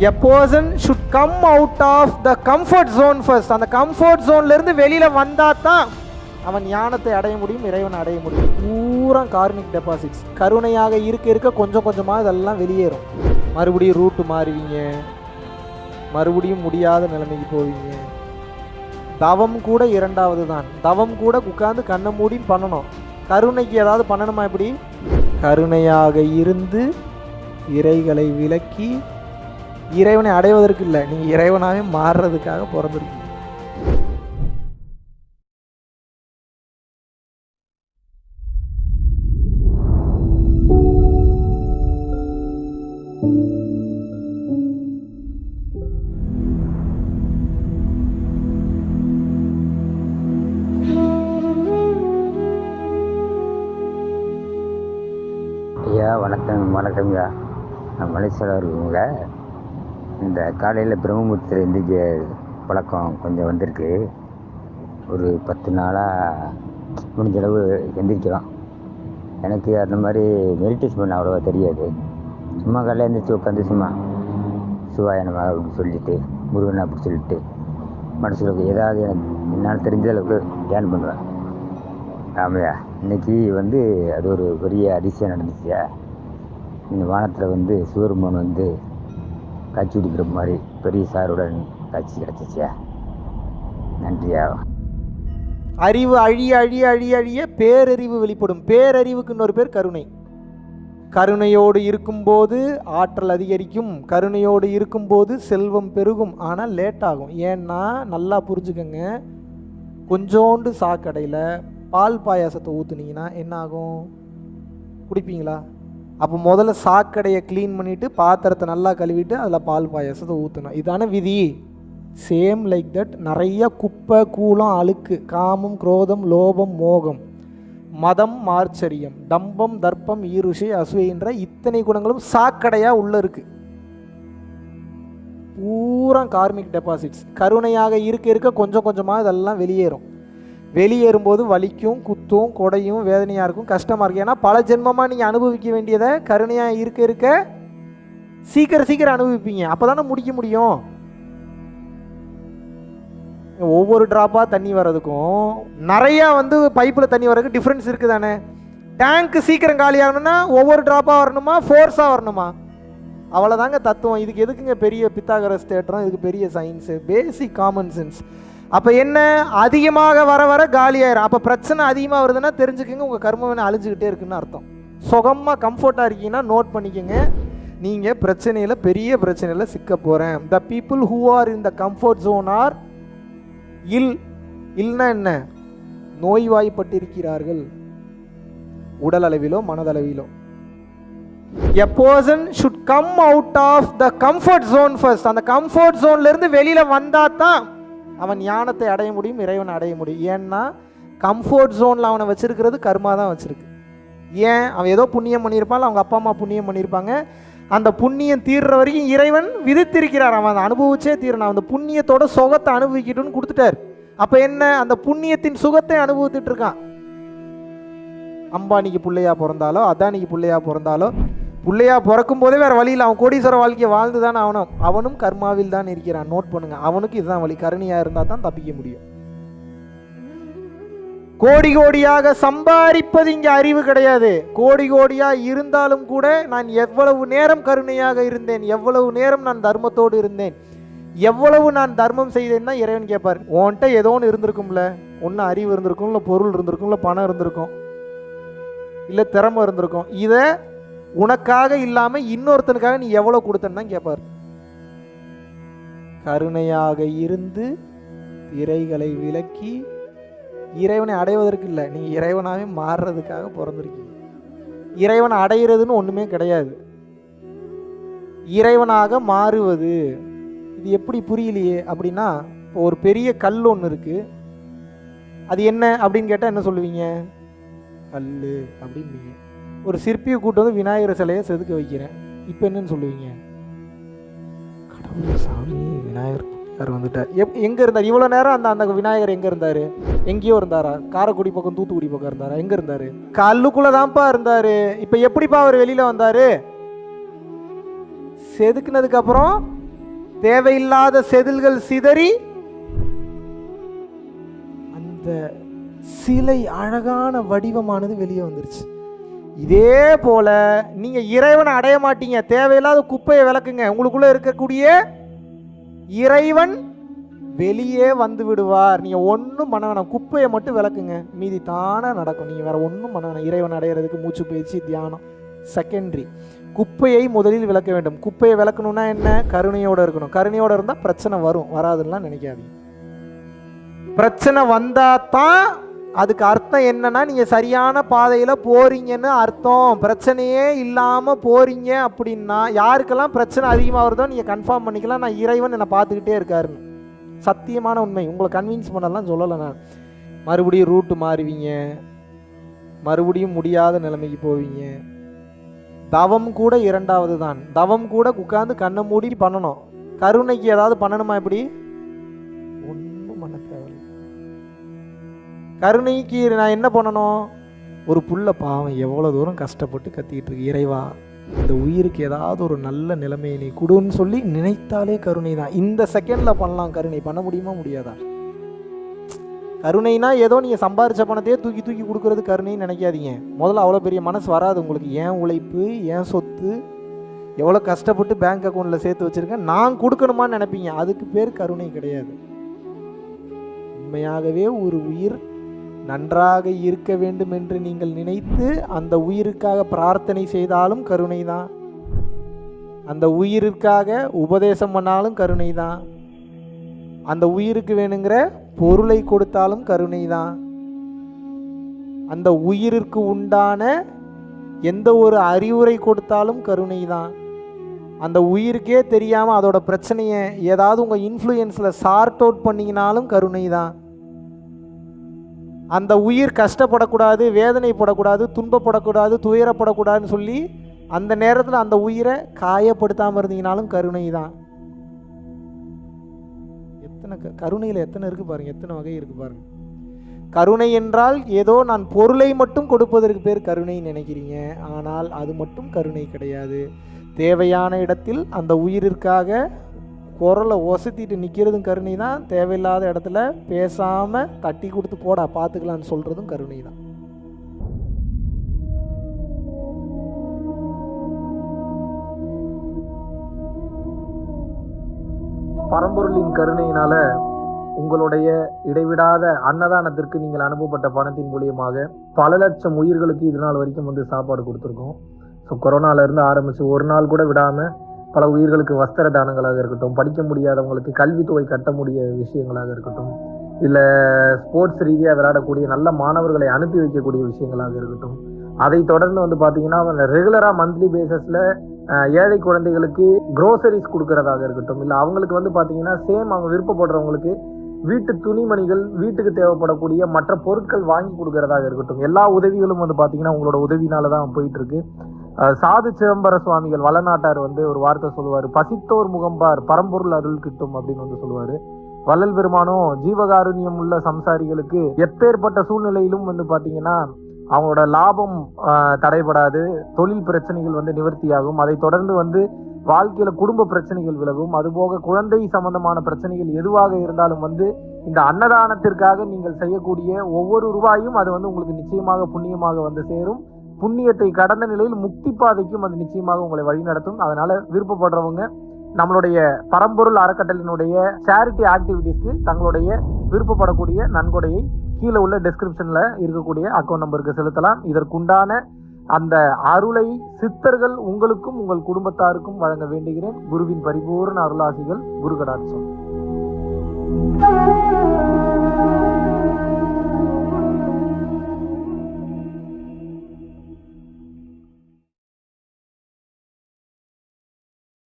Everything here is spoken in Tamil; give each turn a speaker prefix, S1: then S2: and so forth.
S1: A person should come out of the comfort zone first. அந்த கம்ஃபர்ட் ஜோன்லேருந்து வெளியில் வந்தால் தான் அவன் ஞானத்தை அடைய முடியும், இறைவனை அடைய முடியும். பூரா கார்மிக் டெபாசிட்ஸ். கருணையாக இருக்க இருக்க கொஞ்சம் கொஞ்சமாக இதெல்லாம் வெளியேறும். மறுபடியும் ரூட்டு மாறுவீங்க, மறுபடியும் முடியாத நிலைமைக்கு போவீங்க. தவம் கூட இரண்டாவது தான். தவம் கூட உட்காந்து கண்ணை மூடி பண்ணணும். கருணைக்கு ஏதாவது பண்ணணுமா? எப்படி? கருணையாக இருந்து இறைகளை விலக்கி இறைவனை அடைவதற்கு இல்லை, நீங்கள் இறைவனாகவே மாறுறதுக்காக பிறந்திருக்கீங்க.
S2: ஐயா வணக்கம்யா. நான் மலேசியாவில் இருக்குங்கள. இந்த காலையில் பிரம்மபுரத்தில் எந்திரிக்க பழக்கம் கொஞ்சம் வந்திருக்கு. ஒரு 10 நாளாக முடிஞ்சளவு எந்திரிக்கலாம். எனக்கு அந்த மாதிரி மெடிடேஷன் பண்ண அவ்வளோவா தெரியாது. சும்மா காலையில் எழுந்திரிச்சி உட்காந்து சும்மா சிவாய நம அப்படின்னு சொல்லிட்டு, முருகனை அப்படி சொல்லிட்டு மனசில் ஏதாவது எனக்கு என்னால் தெரிஞ்ச அளவுக்கு தியானம் பண்ணுவேன். ஆமையா, இன்றைக்கி அது ஒரு பெரிய அதிசயம் நடந்துச்சுயா. இந்த வானத்தில் சிவருமன் காட்சி கொடுக்குற மாதிரி பெரிய சாருடன் காட்சி கிடச்சிச்சியா. நன்றியா.
S1: அறிவு அழிய அழிய அழிய அழிய பேரறிவு வெளிப்படும். பேரறிவுக்கு இன்னொரு பேர் கருணை. கருணையோடு இருக்கும்போது ஆற்றல் அதிகரிக்கும், கருணையோடு இருக்கும்போது செல்வம் பெருகும். ஆனால் லேட் ஆகும். ஏன்னா நல்லா புரிஞ்சுக்கங்க, கொஞ்சோண்டு சாக்கடையில் பால் பாயாசத்தை ஊற்றுனீங்கன்னா என்ன ஆகும்? குடிப்பீங்களா? அப்போ முதல்ல சாக்கடையை க்ளீன் பண்ணிவிட்டு பாத்திரத்தை நல்லா கழுவிட்டு அதில் பால் பாயாசத்தை ஊற்றணும். இதான விதி. சேம் லைக் தட் நிறைய குப்பை கூலம் அழுக்கு, காமம் குரோதம் லோபம் மோகம் மதம் மார்ச்சரியம் டம்பம் தர்ப்பம் ஈருஷை அசூயன்ற இத்தனை குணங்களும் சாக்கடையாக உள்ளே இருக்குது. பூரா கார்மிக் டெபாசிட்ஸ். கருணையாக இருக்க இருக்க கொஞ்சம் கொஞ்சமாக இதெல்லாம் வெளியேறும். வெளியேறும்போது வலிக்கும், குத்தும், கொடையும், வேதனையாக இருக்கும், கஷ்டமாக இருக்கும். ஏன்னா பல ஜென்மமாக நீங்கள் அனுபவிக்க வேண்டியதை கருணையாக இருக்க இருக்க சீக்கிரம் அனுபவிப்பீங்க. அப்போ தானே முடிக்க முடியும். ஒவ்வொரு ட்ராப்பாக தண்ணி வர்றதுக்கும் நிறையா பைப்பில் தண்ணி வர்றதுக்கு டிஃப்ரென்ஸ் இருக்குது தானே. டேங்க்கு சீக்கிரம் காலி ஆகணும்னா ஒவ்வொரு ட்ராப்பாக வரணுமா, ஃபோர்ஸாக வரணுமா? அவ்வளோதாங்க தத்துவம். இதுக்கு எதுக்குங்க பெரிய பித்தாகரஸ் தேட்டரும், இதுக்கு பெரிய சயின்ஸு, பேசிக் காமன் சென்ஸ். அப்போ என்ன, அதிகமாக வர வர காலியாயிரும். அப்போ பிரச்சனை அதிகமாக வருதுன்னா தெரிஞ்சுக்கோங்க, உங்கள் கர்மவினை அழிஞ்சுக்கிட்டே இருக்குன்னு அர்த்தம். சுகமாக கம்ஃபர்ட்டாக இருக்கீங்கன்னா நோட் பண்ணிக்கோங்க, நீங்கள் பிரச்சனையில் பெரிய பிரச்சனையில் சிக்க போகிறேன். The people who are in the comfort zone are இல்னா என்ன? நோய்வாய்ப்பட்டிருக்கிறார்கள், உடல் அளவிலோ மனதளவிலோ. A person should come out of the comfort zone first. அந்த கம்ஃபர்ட் ஜோன்லேருந்து வெளியில் வந்தால் தான் அவன் ஞானத்தை அடைய முடியும், இறைவனை அடைய முடியும். ஏன்னா கம்ஃபர்ட் ஜோனில் அவனை வச்சிருக்கிறது கர்மா தான் வச்சிருக்கு. ஏன்? அவன் ஏதோ புண்ணியம் பண்ணியிருப்பான், அவங்க அப்பா அம்மா புண்ணியம் பண்ணியிருப்பாங்க. அந்த புண்ணியம் தீர்ற வரைக்கும் இறைவன் விதித்திருக்கிறார். அவன் அதை அனுபவிச்சே தீரணும். அந்த புண்ணியத்தோட சுகத்தை அனுபவிக்கிட்டுன்னு கொடுத்துட்டார். அப்போ என்ன, அந்த புண்ணியத்தின் சுகத்தை அனுபவித்துட்டு இருக்கான். அம்பானிக்கு பிள்ளையா பிறந்தாலோ, அதானிக்கு பிள்ளையா பிறந்தாலோ, பிள்ளையா பிறக்கும் போதே வேறு வழியில் அவன் கோடீஸ்வர வாழ்க்கையை வாழ்ந்து தானே அவனும் கர்மாவில் தான் இருக்கிறான். நோட் பண்ணுங்க, அவனுக்கு இதுதான் வழி. கருணையாக இருந்தால் தான் தப்பிக்க முடியும். கோடி கோடியாக சம்பாதிப்பது இங்கே அறிவு கிடையாது. கோடி கோடியாக இருந்தாலும் கூட நான் எவ்வளவு நேரம் கருணையாக இருந்தேன், எவ்வளவு நேரம் நான் தர்மத்தோடு இருந்தேன், எவ்வளவு நான் தர்மம் செய்தேன் தான் இறைவன் கேட்பார். உன்கிட்ட ஏதோ ஒன்று இருந்திருக்கும்ல, ஒன்று அறிவு இருந்திருக்கும், இல்லை பொருள் இருந்திருக்கும், இல்லை பணம் இருந்திருக்கும், இல்லை திறமை இருந்திருக்கும். இதை உனக்காக இல்லாமல் இன்னொருத்தனுக்காக நீ எவ்வளோ கொடுத்தன்னு கேட்பார். கருணையாக இருந்து இறைகளை விலக்கி இறைவனை அடைவதற்கு இல்லை, நீங்கள் இறைவனாகவே மாறுறதுக்காக பிறந்திருக்கீங்க. இறைவனை அடைகிறதுன்னு ஒன்றுமே கிடையாது. இறைவனாக மாறுவது இது எப்படி புரியலையே அப்படின்னா, இப்போ ஒரு பெரிய கல் ஒன்று இருக்குது, அது என்ன அப்படின்னு கேட்டால் என்ன சொல்லுவீங்க? கல் அப்படின்பீங்க. ஒரு சிற்பியை கூட்டு விநாயகர் சிலையை செதுக்க வைக்கிறேன், இப்போ என்னன்னு சொல்லுவீங்க? கடவுள் சாமி, விநாயகர் வந்துட்டார். எங்கே இருந்தார் இவ்வளோ நேரம்? அந்த விநாயகர் எங்கே இருந்தார்? எங்கேயோ இருந்தாரா? காரைக்குடி பக்கம் தூத்துக்குடி பக்கம் இருந்தாரா? எங்கே இருந்தார்? கல்லுக்குள்ளே தான்ப்பா இருந்தார். இப்போ எப்படிப்பா அவர் வெளியில் வந்தார்? செதுக்குனதுக்கப்புறம் தேவையில்லாத செதில்கள் சிதறி அந்த சிலை அழகான வடிவமானது வெளியே வந்துருச்சு. இதே போல நீங்க இறைவனை அடைய மாட்டீங்க. தேவையில்லாத குப்பையை விளக்குங்க, உங்களுக்குள்ள இருக்கக்கூடிய இறைவன் வெளியே வந்து விடுவார். நீங்க ஒன்றும் பண்ண வேணாம், குப்பையை மட்டும் விளக்குங்க, மீதி தானே நடக்கும். நீங்க வேற ஒன்றும் பண்ண வேணாம். இறைவன் அடையிறதுக்கு மூச்சு பயிற்சி, தியானம் செகண்டரி. குப்பையை முதலில் விளக்க வேண்டும். குப்பையை விளக்கணும்னா என்ன? கருணையோடு இருக்கணும். கருணையோடு இருந்தால் பிரச்சனை வரும், வராதுலாம் நினைக்காதீங்க. பிரச்சனை வந்தால் தான் அதுக்கு அர்த்தம் என்னன்னா நீங்கள் சரியான பாதையில் போறீங்கன்னு அர்த்தம். பிரச்சனையே இல்லாமல் போறீங்க அப்படின்னா யாருக்கெல்லாம் பிரச்சனை அதிகமாக வருதோ நீங்கள் கன்ஃபார்ம் பண்ணிக்கலாம், நான் இறைவன் என்னை பார்த்துக்கிட்டே இருக்காருன்னு. சத்தியமான உண்மை. உங்களை கன்வின்ஸ் பண்ணலாம் சொல்லலை நான். மறுபடியும் ரூட்டு மாறுவீங்க, மறுபடியும் முடியாத நிலைமைக்கு போவீங்க. தவம் கூட இரண்டாவது தான். தவம் கூட உட்காந்து கண்ணை மூடி பண்ணணும். கருணைக்கு ஏதாவது பண்ணணுமா? எப்படி? ஒன்றும் பண்ண தேவையில்லை. கருணைக்கு நான் என்ன பண்ணணும்? ஒரு புள்ள பாவம் எவ்வளோ தூரம் கஷ்டப்பட்டு கத்திக்கிட்டு இருக்கு, இறைவா இந்த உயிருக்கு ஏதாவது ஒரு நல்ல நிலைமையை நீ கொடுன்னு சொல்லி நினைத்தாலே கருணை தான். இந்த செகண்டில் பண்ணலாம். கருணை பண்ண முடியுமா? முடியாதா? கருணைனா ஏதோ நீங்கள் சம்பாரிச்ச பணத்தையே தூக்கி தூக்கி கொடுக்கறது கருணைன்னு நினைக்காதீங்க. முதல்ல அவ்வளோ பெரிய மனசு வராது உங்களுக்கு. ஏன் உழைப்பு, ஏன் சொத்து, எவ்வளோ கஷ்டப்பட்டு பேங்க் அக்கௌண்ட்டில் சேர்த்து வச்சுருக்கேன், நான் கொடுக்கணுமான்னு நினைப்பீங்க. அதுக்கு பேர் கருணை கிடையாது. உண்மையாகவே ஒரு உயிர் நன்றாக இருக்க வேண்டும் என்று நீங்கள் நினைத்து அந்த உயிருக்காக பிரார்த்தனை செய்தாலும் கருணை தான். அந்த உயிருக்காக உபதேசம் பண்ணாலும் கருணை தான். அந்த உயிருக்கு வேணுங்கிற பொருளை கொடுத்தாலும் கருணை தான். அந்த உயிருக்கு உண்டான எந்த ஒரு அறிவுரை கொடுத்தாலும் கருணை தான். அந்த உயிருக்கே தெரியாமல் அதோட பிரச்சனையை ஏதாவது உங்கள் இன்ஃப்ளூயன்ஸில் சார்ட் அவுட் பண்ணிங்கனாலும் கருணை தான். அந்த உயிர் கஷ்டப்படக்கூடாது, வேதனைப்படக்கூடாது, துன்பப்படக்கூடாது, துயரப்படக்கூடாதுன்னு சொல்லி அந்த நேரத்தில் அந்த உயிரை காயப்படுத்தாமல் இருந்தீங்கனாலும் கருணை தான். எத்தனை கருணையில் எத்தனை இருக்குது பாருங்கள், எத்தனை வகை இருக்குது பாருங்கள். கருணை என்றால் ஏதோ நான் பொருளை மட்டும் கொடுப்பதற்கு பேர் கருணைன்னு நினைக்கிறீங்க. ஆனால் அது மட்டும் கருணை கிடையாது. தேவையான இடத்தில் அந்த உயிரிற்காக குரலை ஒசத்திட்டு நிற்கிறதும் கருணை தான். தேவையில்லாத இடத்துல பேசாமல் தட்டி கொடுத்து போடா பார்த்துக்கலான்னு சொல்கிறதும் கருணை தான். பரம்பொருளின் கருணையினால உங்களுடைய இடைவிடாத அன்னதானத்திற்கு நீங்கள் அனுப்பப்பட்ட பணத்தின் மூலியமாக பல லட்சம் உயிர்களுக்கு இது நாள் வரைக்கும் சாப்பாடு கொடுத்துருக்கோம். ஸோ கொரோனாவிலேருந்து ஆரம்பித்து ஒரு நாள் கூட விடாமல் பல உயிர்களுக்கு வஸ்திர தானங்களாக இருக்கட்டும், படிக்க முடியாதவங்களுக்கு கல்வித்தொகை கட்ட முடிய விஷயங்களாக இருக்கட்டும், இல்லை ஸ்போர்ட்ஸ் ரீதியாக விளையாடக்கூடிய நல்ல மாணவர்களை அனுப்பி வைக்கக்கூடிய விஷயங்களாக இருக்கட்டும், அதை தொடர்ந்து பார்த்தீங்கன்னா ரெகுலராக மந்த்லி பேசிஸில் ஏழை குழந்தைகளுக்கு க்ரோசரிஸ் கொடுக்கறதாக இருக்கட்டும், இல்லை அவங்களுக்கு பார்த்தீங்கன்னா சேம் அவங்க விருப்பப்படுறவங்களுக்கு வீட்டு துணிமணிகள், வீட்டுக்கு தேவைப்படக்கூடிய மற்ற பொருட்கள் வாங்கி கொடுக்கறதாக இருக்கட்டும், எல்லா உதவிகளும் பார்த்தீங்கன்னா உங்களோட உதவினால தான் போயிட்டு இருக்கு. சாது சிதம்பர சுவாமிகள் வளநாட்டார் ஒரு வார்த்தை சொல்லுவார், பசித்தோர் முகம்பார் பரம்பொருள் அருள் கிட்டும் அப்படின்னு சொல்லுவார். வள்ளல் பெருமானும் ஜீவகாருண்யம் உள்ள சம்சாரிகளுக்கு எப்பேற்பட்ட சூழ்நிலையிலும் பார்த்தீங்கன்னா அவங்களோட லாபம் தடைபடாது, தொழில் பிரச்சனைகள் நிவர்த்தியாகும், அதை தொடர்ந்து வாழ்க்கையில குடும்ப பிரச்சனைகள் விலகும், அதுபோக குழந்தை சம்பந்தமான பிரச்சனைகள் எதுவாக இருந்தாலும் இந்த அன்னதானத்திற்காக நீங்கள் செய்யக்கூடிய ஒவ்வொரு ரூபாயும் அது உங்களுக்கு நிச்சயமாக புண்ணியமாக சேரும். புண்ணியத்தை கடந்த நிலையில் முக்தி பாதைக்கும் அது நிச்சயமாக உங்களை வழிநடத்தும். அதனால விருப்பப்படுறவங்க நம்மளுடைய பரம்பொருள் அறக்கட்டளையினுடைய சேரிட்டி ஆக்டிவிட்டீஸ்க்கு தங்களுடைய விருப்பப்படக்கூடிய நன்கொடையை கீழே உள்ள டெஸ்கிரிப்ஷன்ல இருக்கக்கூடிய அக்கௌண்ட் நம்பருக்கு செலுத்தலாம். இதற்குண்டான அந்த அருளை சித்தர்கள் உங்களுக்கும் உங்கள் குடும்பத்தாருக்கும் வழங்க வேண்டுகிறேன். குருவின் பரிபூர்ண அருளாசிகள். குரு கடாட்சம்.